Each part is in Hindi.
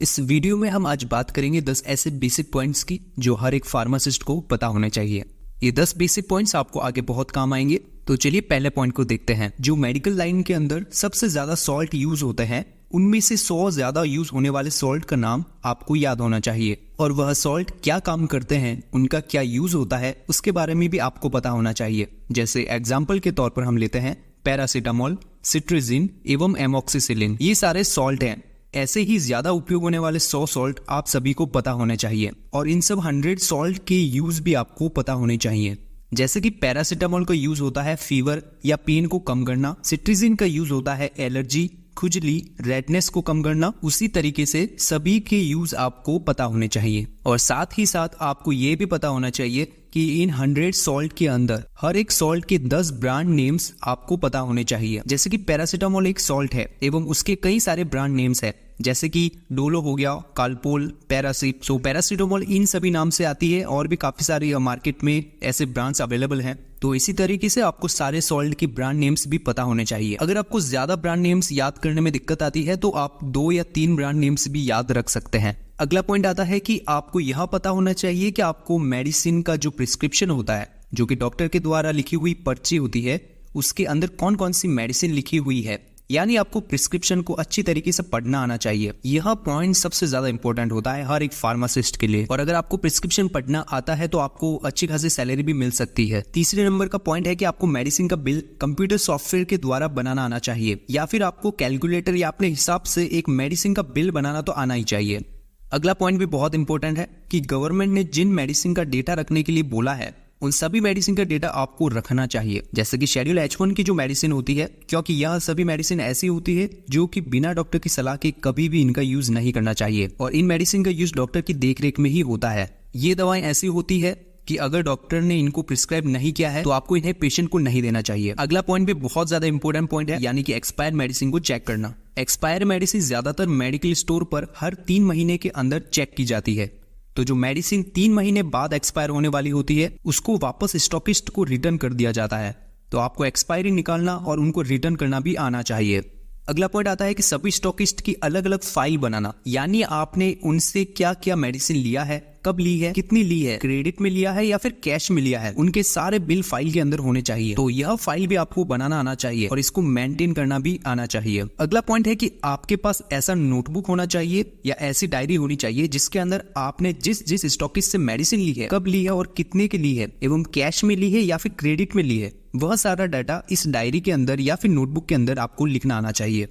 इस वीडियो में हम आज बात करेंगे 10 ऐसे बेसिक पॉइंट्स की जो हर एक फार्मासिस्ट को पता होने चाहिए। ये 10 बेसिक पॉइंट्स आपको आगे बहुत काम आएंगे। तो चलिए पहले पॉइंट को देखते हैं। जो मेडिकल लाइन के अंदर सबसे ज्यादा सॉल्ट यूज होते हैं उनमें से 100 ज्यादा यूज होने वाले सॉल्ट का नाम आपको याद होना चाहिए, और वह सॉल्ट क्या काम करते हैं, उनका क्या यूज होता है, उसके बारे में भी आपको पता होना चाहिए। जैसे एग्जाम्पल के तौर पर हम लेते हैं पैरासीटामोल, सिट्रिजिन एवं एमोक्सिसिलिन। ये सारे सॉल्ट हैं। ऐसे ही ज्यादा उपयोग होने वाले 100 सॉल्ट आप सभी को पता होने चाहिए, और इन सब 100 सॉल्ट के यूज भी आपको पता होने चाहिए। जैसे कि पैरासीटामोल का यूज होता है फीवर या पेन को कम करना, सिट्रिजिन का यूज होता है एलर्जी, खुजली, रेडनेस को कम करना। उसी तरीके से सभी के यूज आपको पता होने चाहिए, और साथ ही साथ आपको ये भी पता होना चाहिए कि इन 100 सॉल्ट के अंदर हर एक सॉल्ट के 10 ब्रांड नेम्स आपको पता होने चाहिए। जैसे कि पैरासीटामोल एक सॉल्ट है एवं उसके कई सारे ब्रांड नेम्स है, जैसे कि डोलो हो गया, कालपोल, पैरासिट। सो पैरासीटामोल इन सभी नाम से आती है, और भी काफी सारी मार्केट में ऐसे ब्रांड्स अवेलेबल हैं। तो इसी तरीके से आपको सारे सॉल्ट की ब्रांड नेम्स भी पता होने चाहिए। अगर आपको ज्यादा ब्रांड नेम्स याद करने में दिक्कत आती है तो आप 2 या 3 ब्रांड नेम्स भी याद रख सकते हैं। अगला पॉइंट आता है कि आपको यह पता होना चाहिए कि आपको मेडिसिन का जो प्रिस्क्रिप्शन होता है, जो कि डॉक्टर के द्वारा लिखी हुई पर्ची होती है, उसके अंदर कौन कौन सी मेडिसिन लिखी हुई है, यानी आपको प्रिस्क्रिप्शन को अच्छी तरीके से पढ़ना आना चाहिए। यह पॉइंट सबसे ज्यादा इंपॉर्टेंट होता है हर एक फार्मासिस्ट के लिए, और अगर आपको प्रिस्क्रिप्शन पढ़ना आता है तो आपको अच्छी खासी सैलरी भी मिल सकती है। तीसरे नंबर का पॉइंट है कि आपको मेडिसिन का बिल कंप्यूटर सॉफ्टवेयर के द्वारा बनाना आना चाहिए, या फिर आपको कैलकुलेटर या अपने हिसाब से एक मेडिसिन का बिल बनाना तो आना ही चाहिए। अगला पॉइंट भी बहुत इंपॉर्टेंट है कि गवर्नमेंट ने जिन मेडिसिन का डेटा रखने के लिए बोला है उन सभी मेडिसिन का डेटा आपको रखना चाहिए। जैसे कि शेड्यूल H1 की जो मेडिसिन होती है, क्योंकि यह सभी मेडिसिन ऐसी होती है जो कि बिना डॉक्टर की सलाह के कभी भी इनका यूज नहीं करना चाहिए, और इन मेडिसिन का यूज डॉक्टर की देखरेख में ही होता है। ये दवाएं ऐसी होती है कि अगर डॉक्टर ने इनको प्रिस्क्राइब नहीं किया है तो आपको इन्हें पेशेंट को नहीं देना चाहिए। अगला पॉइंट भी बहुत ज्यादा इंपॉर्टेंट पॉइंट है, यानी कि एक्सपायर मेडिसिन को चेक करना। एक्सपायर मेडिसिन ज्यादातर मेडिकल स्टोर पर हर 3 महीने के अंदर चेक की जाती है। तो जो मेडिसिन 3 महीने बाद एक्सपायर होने वाली होती है उसको वापस स्टॉकिस्ट को रिटर्न कर दिया जाता है। तो आपको एक्सपायरी निकालना और उनको रिटर्न करना भी आना चाहिए। अगला पॉइंट आता है कि सभी स्टॉकिस्ट की अलग अलग फाइल बनाना, यानी आपने उनसे क्या क्या मेडिसिन लिया है, कब ली है, कितनी ली है, क्रेडिट में लिया है या फिर कैश में लिया है, उनके सारे बिल फाइल के अंदर होने चाहिए। तो यह फाइल भी आपको बनाना आना चाहिए और इसको मेंटेन करना भी आना चाहिए। अगला पॉइंट है कि आपके पास ऐसा नोटबुक होना चाहिए या ऐसी डायरी होनी चाहिए जिसके अंदर आपने जिस स्टॉकिस्ट से मेडिसिन ली है, कब ली है और कितने की ली है, एवं कैश में ली है या फिर क्रेडिट में ली है, वह सारा डाटा इस डायरी के अंदर या फिर नोटबुक के अंदर आपको लिखना आना चाहिए।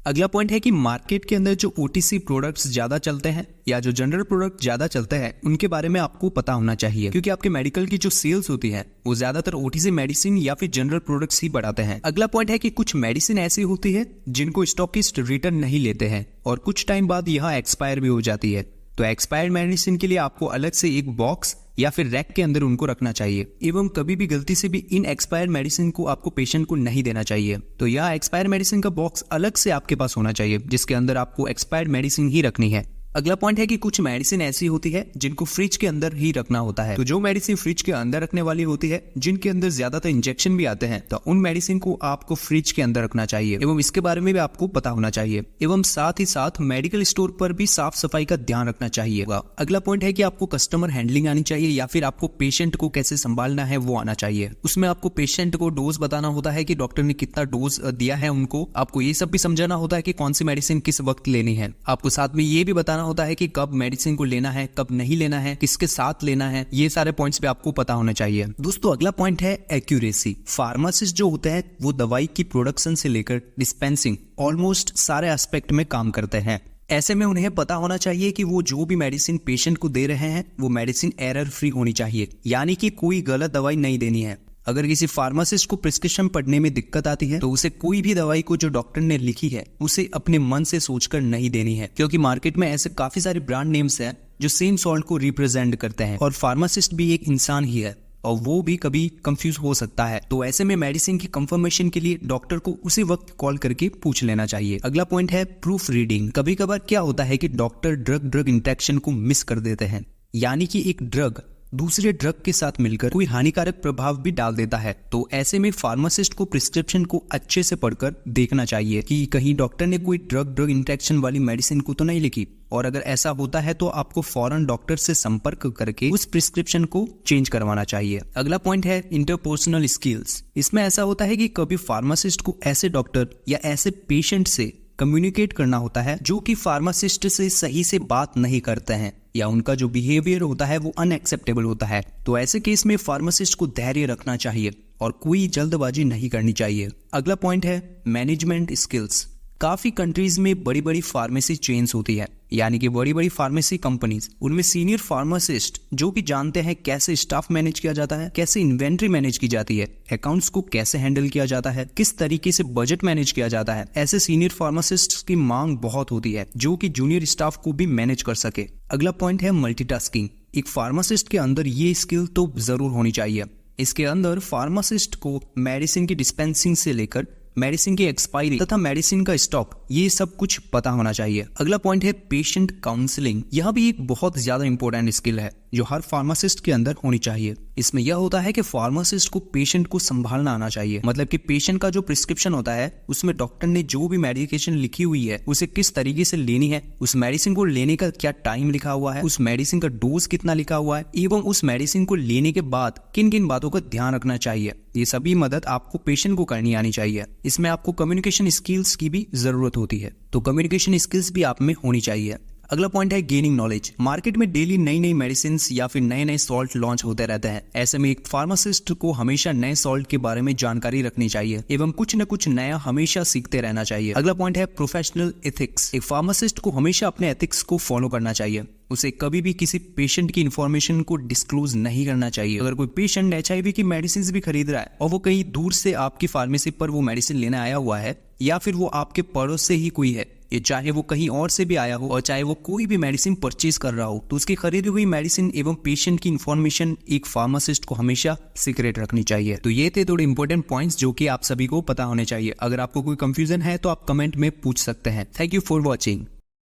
अगला पॉइंट है कि मार्केट के अंदर जो OTC प्रोडक्ट्स ज्यादा चलते हैं या जो जनरल प्रोडक्ट ज्यादा चलते हैं उनके बारे में आपको पता होना चाहिए, क्योंकि आपके मेडिकल की जो सेल्स होती है वो ज्यादातर OTC मेडिसिन या फिर जनरल प्रोडक्ट्स ही बढ़ाते हैं। अगला पॉइंट है कि कुछ मेडिसिन ऐसी होती है जिनको स्टॉकिस्ट रिटर्न नहीं लेते हैं और कुछ टाइम बाद यह एक्सपायर भी हो जाती है। तो एक्सपायर्ड मेडिसिन के लिए आपको अलग से एक बॉक्स या फिर रैक के अंदर उनको रखना चाहिए, एवं कभी भी गलती से भी इन एक्सपायर्ड मेडिसिन को आपको पेशेंट को नहीं देना चाहिए। तो यह एक्सपायर्ड मेडिसिन का बॉक्स अलग से आपके पास होना चाहिए जिसके अंदर आपको एक्सपायर्ड मेडिसिन ही रखनी है। अगला पॉइंट है कि कुछ मेडिसिन ऐसी होती है जिनको फ्रिज के अंदर ही रखना होता है। तो जो मेडिसिन फ्रिज के अंदर रखने वाली होती है, जिनके अंदर ज्यादातर इंजेक्शन भी आते हैं, तो उन मेडिसिन को आपको फ्रिज के अंदर रखना चाहिए एवं इसके बारे में भी आपको पता होना चाहिए। एवं साथ ही साथ मेडिकल स्टोर पर भी साफ सफाई का ध्यान रखना चाहिए। अगला पॉइंट है कि आपको कस्टमर हैंडलिंग आनी चाहिए, या फिर आपको पेशेंट को कैसे संभालना है वो आना चाहिए। उसमें आपको पेशेंट को डोज बताना होता है कि डॉक्टर ने कितना डोज दिया है उनको। आपको ये सब भी समझाना होता है कि कौन सी मेडिसिन किस वक्त लेनी है। आपको साथ में ये भी बताना होता है कि कब मेडिसिन को लेना है, कब नहीं लेना है, किसके साथ लेना है। ये सारे पॉइंट्स पे आपको पता होना चाहिए। दोस्तों अगला पॉइंट है एक्यूरेसी। फार्मासिस्ट जो होते हैं वो दवाई की प्रोडक्शन से लेकर डिस्पेंसिंग ऑलमोस्ट सारे एस्पेक्ट में काम करते हैं। ऐसे में उन्हें पता होना चाहिए कि वो जो भी मेडिसिन पेशेंट को दे रहे हैं वो मेडिसिन एरर फ्री होनी चाहिए, यानी कि कोई गलत दवाई नहीं देनी है। अगर किसी फार्मासिस्ट को प्रिस्क्रिप्शन पढ़ने में दिक्कत आती है तो उसे कोई भी दवाई को जो डॉक्टर ने लिखी है उसे अपने मन से सोचकर नहीं देनी है, क्योंकि मार्केट में ऐसे काफी सारे ब्रांड नेम्स हैं जो सेम सॉल्ट को रिप्रेजेंट करते हैं, और फार्मासिस्ट भी एक इंसान ही है और वो भी कभी कंफ्यूज हो सकता है। तो ऐसे में मेडिसिन की कंफर्मेशन के लिए डॉक्टर को उसी वक्त कॉल करके पूछ लेना चाहिए। अगला पॉइंट है प्रूफ रीडिंग। कभी कभार क्या होता है कि डॉक्टर ड्रग इंटरेक्शन को मिस कर देते हैं, यानी कि एक ड्रग दूसरे ड्रग के साथ मिलकर कोई हानिकारक प्रभाव भी डाल देता है। तो ऐसे में फार्मासिस्ट को प्रिस्क्रिप्शन को अच्छे से पढ़कर देखना चाहिए कि कहीं डॉक्टर ने कोई ड्रग इंटरेक्शन वाली मेडिसिन को तो नहीं लिखी, और अगर ऐसा होता है तो आपको फौरन डॉक्टर से संपर्क करके उस प्रिस्क्रिप्शन को चेंज करवाना चाहिए। अगला पॉइंट है इंटरपर्सनल स्किल्स। इसमें ऐसा होता है कि कभी फार्मासिस्ट को ऐसे डॉक्टर या ऐसे पेशेंट से कम्युनिकेट करना होता है जो कि फार्मासिस्ट से सही से बात नहीं करते हैं या उनका जो बिहेवियर होता है वो अनएक्सेप्टेबल होता है। तो ऐसे केस में फार्मासिस्ट को धैर्य रखना चाहिए और कोई जल्दबाजी नहीं करनी चाहिए। अगला पॉइंट है मैनेजमेंट स्किल्स। काफी कंट्रीज में बड़ी बड़ी फार्मेसी चेन्स होती है, यानी कि बड़ी बड़ी फार्मेसी कंपनीज, उनमें सीनियर फार्मासिस्ट जो कि जानते हैं कैसे स्टाफ मैनेज किया जाता है, कैसे इन्वेंट्री मैनेज की जाती है, अकाउंट्स को कैसे हैंडल किया जाता है, किस तरीके से बजट मैनेज किया जाता है। ऐसे सीनियर फार्मासिस्ट की मांग बहुत होती है जो कि जूनियर स्टाफ को भी मैनेज कर सके। अगला पॉइंट है मल्टीटास्किंग। एक फार्मासिस्ट के अंदर ये स्किल तो जरूर होनी चाहिए। इसके अंदर फार्मासिस्ट को मेडिसिन की डिस्पेंसिंग से लेकर मेडिसिन की एक्सपायरी तथा मेडिसिन का स्टॉक ये सब कुछ पता होना चाहिए। अगला पॉइंट है पेशेंट काउंसलिंग। यह भी एक बहुत ज्यादा इंपॉर्टेंट स्किल है जो हर फार्मासिस्ट के अंदर होनी चाहिए। इसमें यह होता है कि फार्मासिस्ट को पेशेंट को संभालना आना चाहिए, मतलब कि पेशेंट का जो प्रिस्क्रिप्शन होता है उसमें डॉक्टर ने जो भी मेडिकेशन लिखी हुई है उसे किस तरीके से लेनी है, उस मेडिसिन को लेने का क्या टाइम लिखा हुआ है, उस मेडिसिन का डोज कितना लिखा हुआ है, एवं उस मेडिसिन को लेने के बाद किन किन बातों का ध्यान रखना चाहिए। ये सभी मदद आपको पेशेंट को करनी आनी चाहिए। इसमें आपको कम्युनिकेशन स्किल्स की भी जरूरत होती है, तो कम्युनिकेशन स्किल्स भी आप में होनी चाहिए। अगला पॉइंट है गेनिंग नॉलेज। मार्केट में डेली नई नई मेडिसिन या फिर नए नए सॉल्ट लॉन्च होते रहते हैं। ऐसे में एक फार्मासिस्ट को हमेशा नए सॉल्ट के बारे में जानकारी रखनी चाहिए एवं कुछ न कुछ नया हमेशा सीखते रहना चाहिए। अगला पॉइंट है प्रोफेशनल एथिक्स। एक फार्मासिस्ट को हमेशा अपने एथिक्स को फॉलो करना चाहिए। उसे कभी भी किसी पेशेंट की इंफॉर्मेशन को डिस्क्लोज नहीं करना चाहिए। अगर कोई पेशेंट HIV की मेडिसिन भी खरीद रहा है और वो कहीं दूर से आपकी फार्मेसी पर वो मेडिसिन लेने आया हुआ है या फिर वो आपके पड़ोस से ही कोई है, ये चाहे वो कहीं और से भी आया हो और चाहे वो कोई भी मेडिसिन परचेज कर रहा हो, तो उसकी खरीदी हुई मेडिसिन एवं पेशेंट की इंफॉर्मेशन एक फार्मासिस्ट को हमेशा सीक्रेट रखनी चाहिए। तो ये थे थोड़े इंपॉर्टेंट पॉइंट्स जो कि आप सभी को पता होने चाहिए। अगर आपको कोई कंफ्यूजन है तो आप कमेंट में पूछ सकते हैं। Thank you for watching.